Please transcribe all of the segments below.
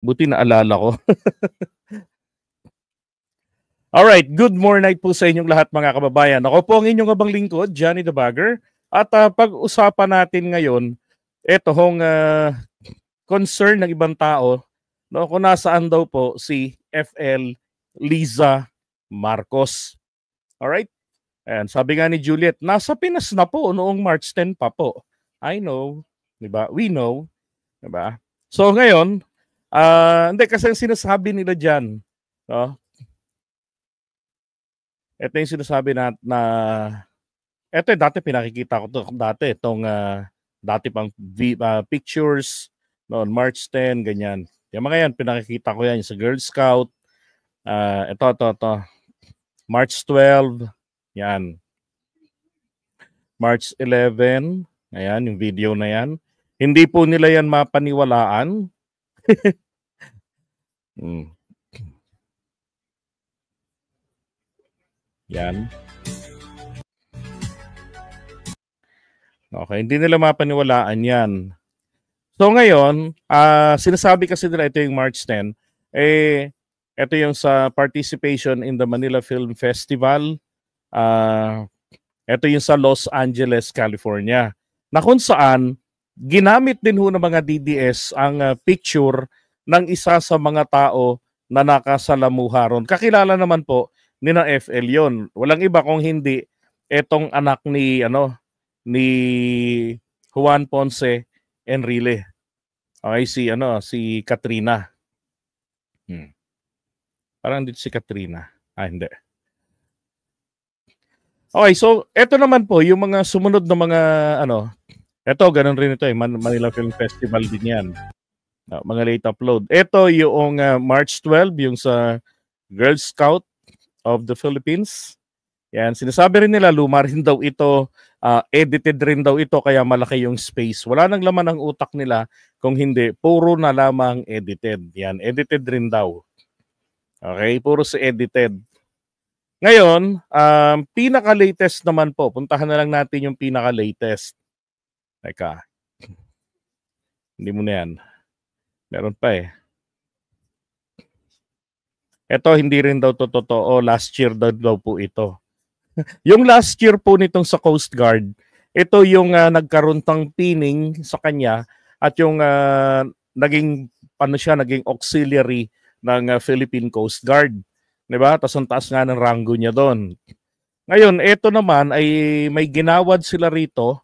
Buti naalala ko. Alright, good morning po sa inyong lahat mga kababayan. Ako po ang inyong abang lingkod, Johnny the Bagger. At pag-usapan natin ngayon, ito hong concern ng ibang tao, no, kung nasaan daw po si FL Liza Marcos. Alright? Ayan, sabi nga ni Juliet, nasa Pinas na po noong March 10 pa po. I know, di ba? We know, di ba? So ngayon, hindi kasi ang sinasabi nila dyan, no? Ito yung sinasabi na ito dati pinakikita ko to dati itong dati pang pictures noon March 10 ganyan. Yung mga yan pinakikita ko yan sa Girl Scout. Ito. March 12, yan. March 11, ayan yung video na yan. Hindi po nila yan mapaniwalaan. Yan. Okay, hindi nila mapaniwalaan yan. So ngayon, sinasabi kasi nila ito yung March 10, ito yung sa participation in the Manila Film Festival. Ito yung sa Los Angeles, California. Na kung saan, ginamit din ho ng mga DDS ang picture ng isa sa mga tao na nakasalamuha ron. Kakilala naman po ni na FL yon. Walang iba kung hindi etong anak ni ni Juan Ponce Enrile. Okay, si Katrina. Parang dito si Katrina. Hindi. Okay, so eto naman po yung mga sumunod na mga eto ganun rin ito Manila Film Festival din yan. Mga late upload. Ito yung March 12, yung sa Girl Scout of the Philippines. Yan, sinasabi rin nila luma rin daw ito, edited rin daw ito kaya malaki yung space. Wala nang laman ang utak nila kung hindi, puro na lamang edited. Yan, edited rin daw. Okay, puro sa edited. Ngayon, pinaka-latest naman po, puntahan na lang natin yung pinaka-latest. Teka. Hindi mo na yan. Meron pa Ito hindi rin daw totoo. Last year daw po ito. Yung last year po nitong sa Coast Guard, ito yung nagkaroon ng pining sa kanya at yung naging auxiliary ng Philippine Coast Guard. Diba? Tapos ang taas nga ng ranggo niya doon. Ngayon, ito naman ay may ginawad sila rito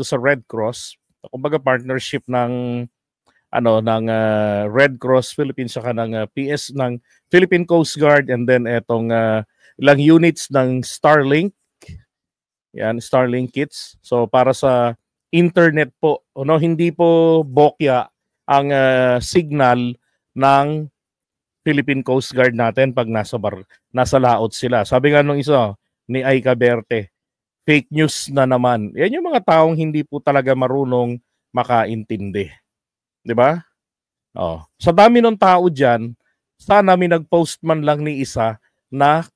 sa Red Cross. Kumbaga partnership ng Red Cross Philippines saka ng PS ng Philippine Coast Guard and then etong ilang units ng Starlink. Yan, Starlink kits. So para sa internet po, hindi po bokya ang signal ng Philippine Coast Guard natin pag nasa laot sila. Sabi nga nung isa ni Aika Berte, fake news na naman. Yan yung mga taong hindi po talaga marunong makaintindi. 'Di ba? Sa dami ng tao diyan, sana may nag-post man lang ni isa na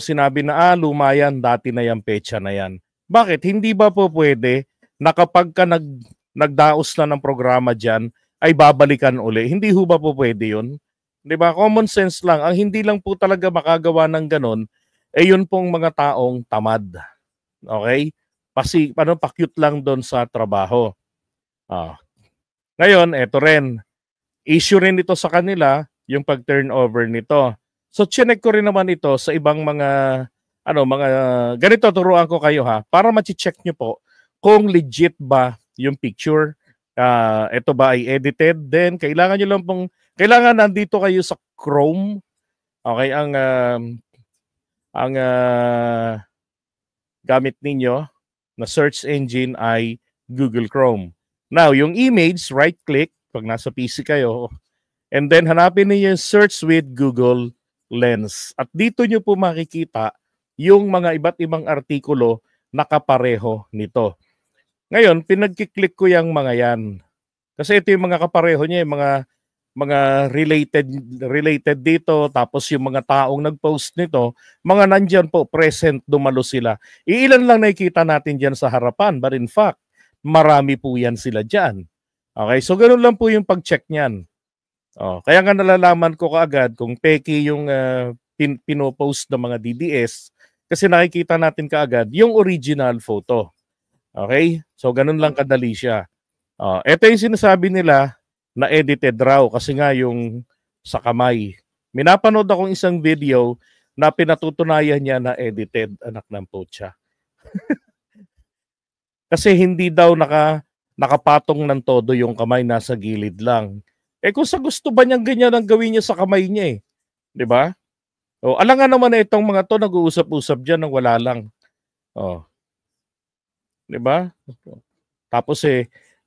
sinabi na luma yan, dati na yan, pecha na yan. Bakit? Hindi ba po pwede na kapag ka nagdaos na ng programa diyan ay babalikan uli? Hindi ho ba po pwede 'yun? 'Di ba? Common sense lang. Ang hindi lang po talaga makagawa ng ganon yun pong mga taong tamad. Okay? Pa-cute lang doon sa trabaho. Ngayon, eto rin. Issue rin ito sa kanila, yung pag-turnover nito. So, chinek ko rin naman ito sa ibang mga, ganito, turuan ko kayo para ma-check nyo po kung legit ba yung picture. Ito ba ay edited? Then, kailangan nyo lang kailangan nandito kayo sa Chrome. Okay, ang gamit ninyo na search engine ay Google Chrome. Now, yung image, right-click, pag nasa PC kayo, and then hanapin niyo yung search with Google Lens. At dito nyo po makikita yung mga iba't ibang artikulo na kapareho nito. Ngayon, pinagkiklik ko yung mga yan. Kasi ito yung mga kapareho niya, yung mga related dito, tapos yung mga taong nag-post nito, mga nandyan po, present, dumalo sila. Iilan lang nakikita natin dyan sa harapan, but in fact, marami po yan sila dyan. Okay, so ganun lang po yung pag-check niyan. Kaya nga nalalaman ko kaagad kung peke yung pinopost ng mga DDS kasi nakikita natin kaagad yung original photo. Okay? So ganun lang kadali siya. Ito yung sinasabi nila na edited raw kasi nga yung sa kamay. Minapanood akong isang video na pinatutunayan niya na edited, anak ng putya. Kasi hindi daw nakapatong ng todo yung kamay, nasa gilid lang. Kung sa gusto ba niyang ganyan ang gawin niya sa kamay niya eh. 'Di ba? Alangan naman na itong mga to nag-uusap-usap diyan ng wala lang. 'Di ba? Tapos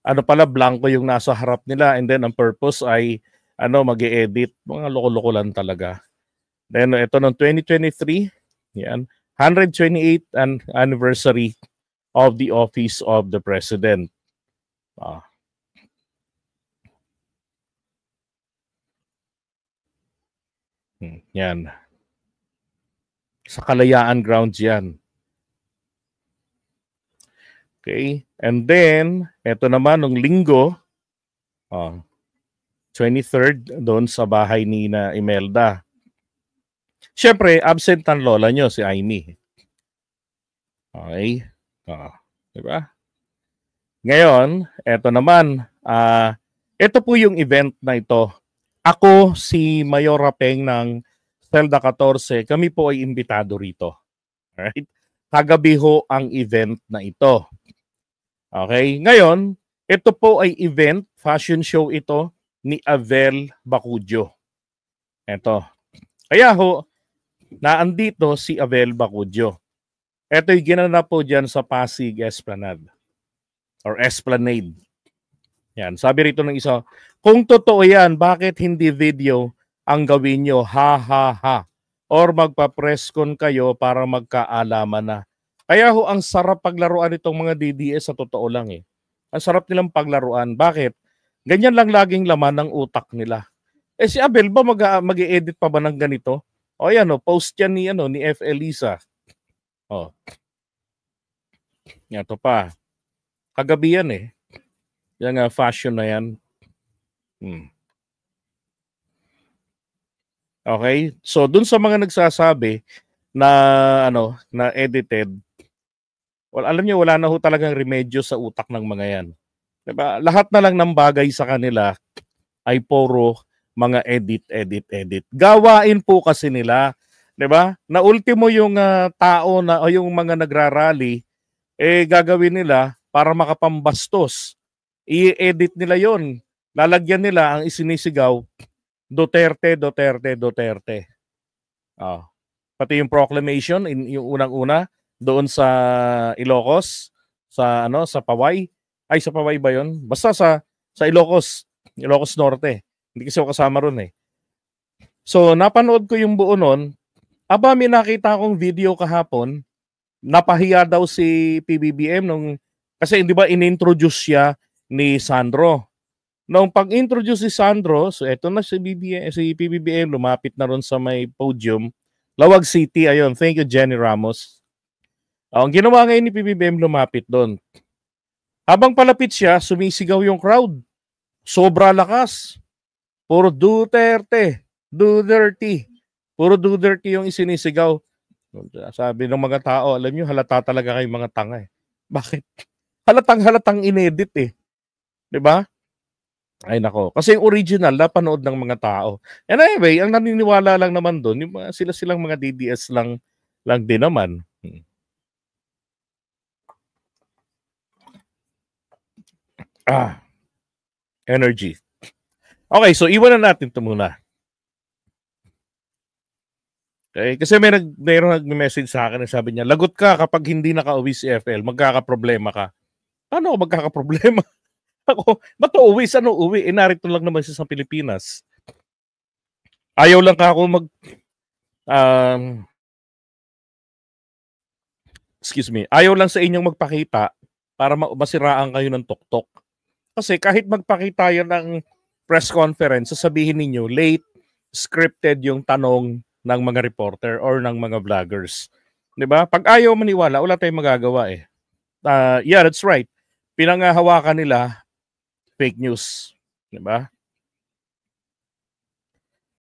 ano pala, blanco yung nasa harap nila and then ang purpose ay mag-e-edit. Mga loko-loko lang talaga. Then ito noong 2023, yan, 128th anniversary of the office of the president. Yan. Sa Kalayaan Grounds yan. Okay. And then, eto naman, nung linggo, 23rd, doon sa bahay ni na Imelda. Siyempre, absent ang lola nyo, si Amy. Okay. Diba? Ngayon, eto naman, ito po yung event na ito. Ako, si Mayor Rapeng ng Celda 14, kami po ay imbitado rito. Alright? Kagabi ho ang event na ito. Okay? Ngayon, ito po ay event, fashion show ito ni Avel Bacudio. Ito. Kaya ho, naandito si Avel Bacudio. Ito yung ginanap po dyan sa Pasig Esplanade. Or Esplanade. Yan. Sabi rito ng isa, kung totoo yan, bakit hindi video ang gawin nyo? Ha ha ha. Or magpa-presscon kayo para magkaalaman na. Kaya ho, ang sarap paglaruan itong mga DDS sa totoo lang eh. Ang sarap nilang paglaruan. Bakit? Ganyan lang laging laman ng utak nila. Si Abel ba mag-e-edit pa ba ng ganito? Yan post yan ni F. Elisa. Ito pa. Kagabi yan eh. Yung fashion na yan. Okay? So, dun sa mga nagsasabi na na edited, alam niyo, wala na ho talagang remedyo sa utak ng mga yan. Diba? Lahat na lang ng bagay sa kanila ay puro mga edit. Gawain po kasi nila. Diba? Na ultimo yung tao na o yung mga nagrarally, gagawin nila para makapambastos. I-edit nila yon. Lalagyan nila ang isinisigaw, Duterte. Pati yung proclamation, yung unang-una, doon sa Ilocos, sa Paway. Ay, sa Paway ba yun? Basta sa Ilocos Norte. Hindi kasi ako kasama ron eh. So, napanood ko yung buo nun. May nakita akong video kahapon, napahiya daw si PBBM kasi hindi ba inintroduce siya ni Sandro. Nung pag-introduce si Sandro, so eto na si PBBM, lumapit na ron sa may podium. Lawag City, ayun. Thank you, Jenny Ramos. Ang ginawa ngayon ni PBBM, lumapit doon. Habang palapit siya, sumisigaw yung crowd. Sobra lakas. Puro Duterte. Puro Duterte yung isinisigaw. Sabi ng mga tao, alam nyo, halata talaga kayong mga tanga eh. Bakit? Halatang inedit eh. Diba? Ay nako. Kasi yung original, napanood ng mga tao. And anyway, ang naniniwala lang naman doon, yung silang mga DDS lang din naman. Energy. Okay, so iwanan natin ito muna. Okay, kasi mayroong nag-message sa akin na sabi niya, lagot ka kapag hindi nakauwi si FL, magkakaproblema ka. Paano ako magkakaproblema? Ako, ba't uuwi? Saan uuwi? Narito lang naman siya sa Pilipinas. Ayaw lang ka ako ayaw lang sa inyong magpakita para masiraan kayo ng tuktok. Kasi kahit magpakita yan ng press conference, sasabihin ninyo, late, scripted yung tanong ng mga reporter or ng mga vloggers. Diba? Pag ayaw maniwala, wala tayong magagawa eh. Yeah, that's right. Pinangahawakan nila fake news, 'di ba?